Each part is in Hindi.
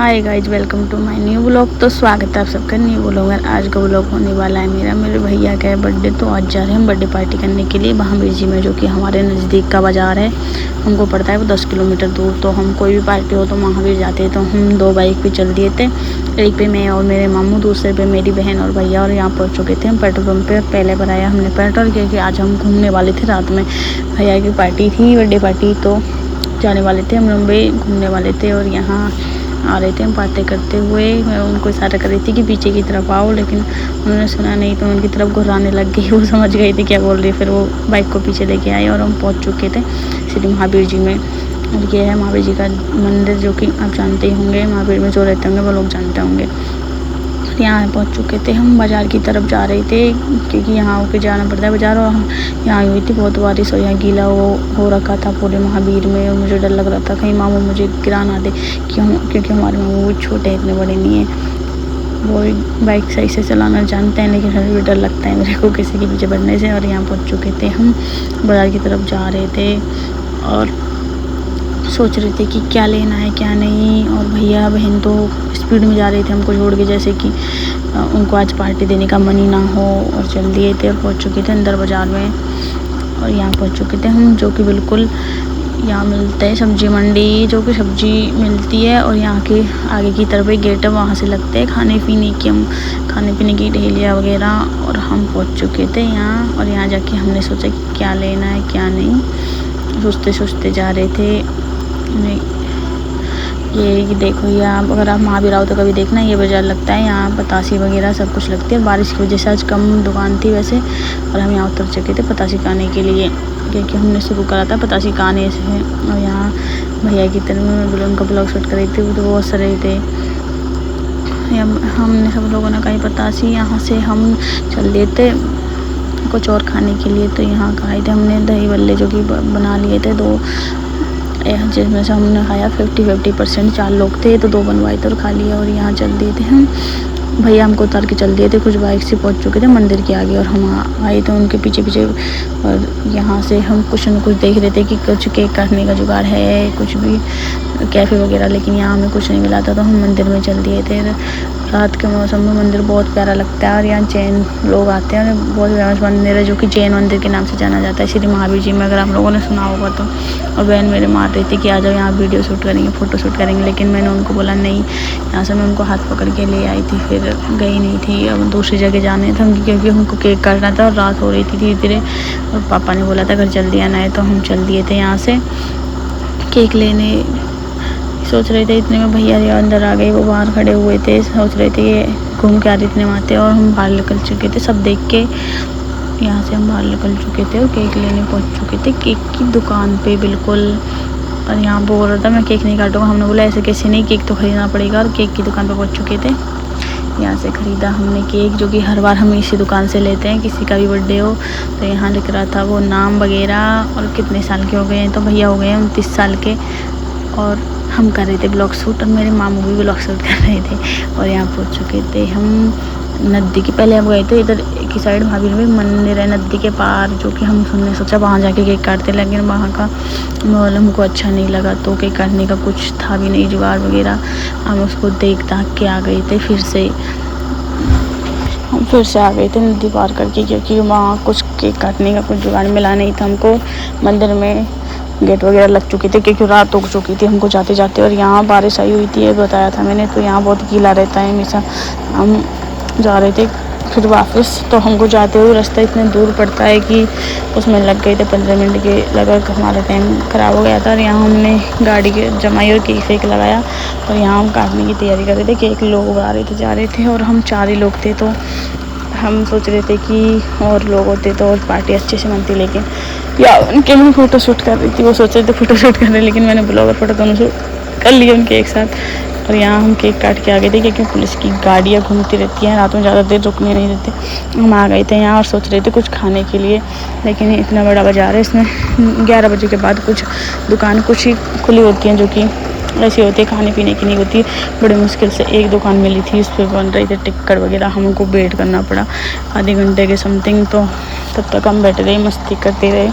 Hi guys, welcome to my new blog. तो स्वागत है आप सबका न्यू ब्लॉग में। आज का ब्लॉग होने वाला है मेरे भैया का है बर्थडे। तो आज जा रहे हैं हम बर्थडे पार्टी करने के लिए महावीर जी में, जो कि हमारे नज़दीक का बाज़ार है। हमको पड़ता है वो 10 किलोमीटर दूर। तो हम कोई भी पार्टी हो तो महावीर जाते हैं। तो हम 2 बाइक पे चल दिए थे, एक पे मैं और मेरे मामू, दूसरे पे मेरी बहन और भैया। और यहाँ पहुँच चुके थे हम पेट्रोल पम्प पे। पहले भराया हमने पेट्रोल, क्योंकि आज हम घूमने वाले थे। रात में भैया की पार्टी थी, बर्थडे पार्टी, तो जाने वाले थे हम मुंबई घूमने वाले थे। और यहाँ आ रहे थे हम बातें करते हुए। मैं उनको इशारा कर रही थी कि पीछे की तरफ आओ, लेकिन उन्होंने सुना नहीं तो उनकी तरफ घुराने लग गई। वो समझ गई थी क्या बोल रही। फिर वो बाइक को पीछे लेके आए और हम पहुंच चुके थे श्री महावीर जी में। और ये है महावीर जी का मंदिर, जो कि आप जानते ही होंगे, महावीर में जो रहते होंगे वो लोग जानते होंगे। यहाँ पहुँच चुके थे हम। बाज़ार की तरफ जा रहे थे, क्योंकि यहाँ होके जाना पड़ता है बाज़ार। और हम यहाँ हुई थी बहुत बारिश, और यहाँ गीला हो रखा था पूरे महावीर में। और मुझे डर लग रहा था कहीं मामू मुझे गिरा ना दे, क्योंकि हमारे मामू वो छोटे हैं, इतने बड़े नहीं हैं। वो बाइक सही से चलाना जानते हैं, लेकिन फिर भी डर लगता है मेरे को किसी के पीछे बढ़ने से। और यहाँ पहुँच चुके थे हम, बाज़ार की तरफ जा रहे थे और सोच रहे थे कि क्या लेना है क्या नहीं। और भैया बहन तो स्पीड में जा रहे थे हमको छोड़ के, जैसे कि उनको आज पार्टी देने का मन ही ना हो। और चल दिए थे और पहुँच चुके थे अंदर बाज़ार में। और यहाँ पहुँच चुके थे हम, जो कि बिल्कुल यहाँ मिलता है सब्जी मंडी, जो कि सब्जी मिलती है। और यहाँ के आगे की तरफ एक गेट है, वहाँ से लगते हैं खाने पीने की ढेलियाँ वगैरह। और हम पहुँच चुके थे यहाँ। और यहाँ जाके हमने सोचा कि क्या लेना है क्या नहीं, सोचते जा रहे थे। ये देखो, ये अगर आप महावीर आओ तो कभी देखना, ये बाज़ार लगता है। यहाँ बतासी वगैरह सब कुछ लगती है। बारिश की वजह से आज कम दुकान थी वैसे। और हम यहाँ उतर चुके थे पतासी खाने के लिए, क्योंकि हमने शुरू करा था पतासी खाने से। और यहाँ भैया की तरफ में उनका ब्लॉग शूट कर रही थी, वो तो बहुत सारे थे। हमने सब लोगों ने कहा पतासी, यहाँ से हम चल देते कुछ और खाने के लिए। तो यहाँ खाए थे हमने दही बल्ले, जो कि बना लिए थे 2, जिसमें से हमने खाया 50% 4 लोग थे तो 2 बनवाए थे और खा लिया। और यहाँ चल दिए थे हम, भैया हमको उतार के चल दिए थे। कुछ बाइक से पहुँच चुके थे मंदिर के आगे, और हम आए थे उनके पीछे। और यहाँ से हम कुछ न कुछ देख रहे थे कि कुछ केक काटने का जुगाड़ है, कुछ भी कैफ़े वगैरह, लेकिन यहाँ हमें कुछ नहीं मिला था। तो हम मंदिर में चल दिए थे। रात के मौसम में मंदिर बहुत प्यारा लगता है। और यहाँ जैन लोग आते हैं, और बहुत फेमस मंदिर है, जो कि जैन मंदिर के नाम से जाना जाता है श्री महावीर जी में, अगर आप लोगों ने सुना होगा तो। और बहन मेरे मार रही थी कि आ जाओ यहाँ वीडियो शूट करेंगे, फ़ोटो शूट करेंगे, लेकिन मैंने उनको बोला नहीं। यहाँ से मैं उनको हाथ पकड़ के ले आई थी, फिर गई नहीं थी। अब दूसरी जगह जाने थे क्योंकि हमको केक काटना था और रात हो रही थी धीरे धीरे। और पापा ने बोला था घर जल्दी आना है, तो हम चल दिए थे यहाँ से केक लेने। सोच रहे थे इतने में भैया अंदर आ गए, वो बाहर खड़े हुए थे, सोच रहे थे ये घूम के आ रहे इतने माते। और हम बाहर निकल चुके थे, सब देख के यहाँ से हम बाहर निकल चुके थे और केक लेने पहुँच चुके थे केक की दुकान पे बिल्कुल। और यहाँ बोल रहा था मैं केक नहीं काटूँगा, हमने बोला ऐसे कैसे नहीं, केक तो ख़रीदना पड़ेगा। और केक की दुकान पे पहुँच चुके थे। यहाँ से ख़रीदा हमने केक, जो कि हर बार हम इसी दुकान से लेते हैं, किसी का भी बर्थडे हो तो यहाँ लिख रहा था वो नाम वगैरह। और कितने साल के हो गए हैं, तो भैया हो गए हैं 29 साल के। और हम कर रहे थे ब्लॉग शूट, और मेरे मामू भी ब्लॉग शूट कर रहे थे। और यहाँ पहुँच चुके थे हम नदी के, पहले हम गए थे इधर की साइड महावीर में मंदिर है नदी के पार, जो कि हमने सोचा वहाँ जाके केक काटते, लेकिन वहाँ का माहौल हमको अच्छा नहीं लगा। तो केक काटने का कुछ था भी नहीं जुगाड़ वगैरह, हम उसको देख दाख के आ गए थे। फिर से आ गए थे नदी पार करके, क्योंकि वहाँ कुछ केक काटने का कुछ जुगाड़ मिला नहीं था हमको। मंदिर में गेट वगैरह लग चुके थे, क्योंकि रात हो चुकी थी हमको जाते जाते। और यहाँ बारिश आई हुई थी, ये बताया था मैंने, तो यहाँ बहुत गीला रहता है हमेशा। हम जा रहे थे फिर वापस, तो हमको जाते हुए रास्ता इतने दूर पड़ता है कि उसमें लग गए थे 15 मिनट के, लगा हमारा टाइम ख़राब हो गया था। और यहाँ हमने गाड़ी के जमाई और केक फेक लगाया। और यहाँ हम काटने की तैयारी कर रहे थे, केक लोग आ रहे थे जा रहे थे, और हम 4 ही लोग थे। तो हम सोच रहे थे कि और लोग होते तो और पार्टी अच्छे से मनती, लेकिन या उनके लिए फ़ोटो शूट कर रही थी, वो सोच रहे थे फ़ोटो शूट कर रहे, लेकिन मैंने ब्लॉगर फ़ोटो दोनों शूट कर लिए उनके एक साथ। और यहाँ हम केक काट के आ गए थे, क्योंकि पुलिस की गाड़ियाँ घूमती रहती हैं रात में, ज़्यादा देर रुकने नहीं देते। हम आ गए थे यहाँ और सोच रहे थे कुछ खाने के लिए, लेकिन इतना बड़ा बाज़ार है, इसमें 11 बजे के बाद कुछ दुकान कुछ ही खुली होती हैं, जो कि ऐसी होती है खाने पीने की नहीं होती। बड़ी मुश्किल से एक दुकान मिली थी, उस पर बन रही थी टिक्कर वगैरह, हमको वेट करना पड़ा आधे घंटे के समथिंग। तो तब तक हम बैठे रहे, मस्ती करते रहे।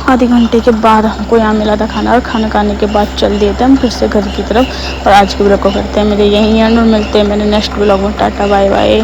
आधे घंटे के बाद हमको यहाँ मिला था खाना, और खाना खाने के बाद चल दिए थे हम फिर से घर की तरफ। और आज के ब्लॉग को करते हैं मेरे यहीं एंड, और मिलते हैं मेरे नेक्स्ट ब्लॉग में। Tata bye bye.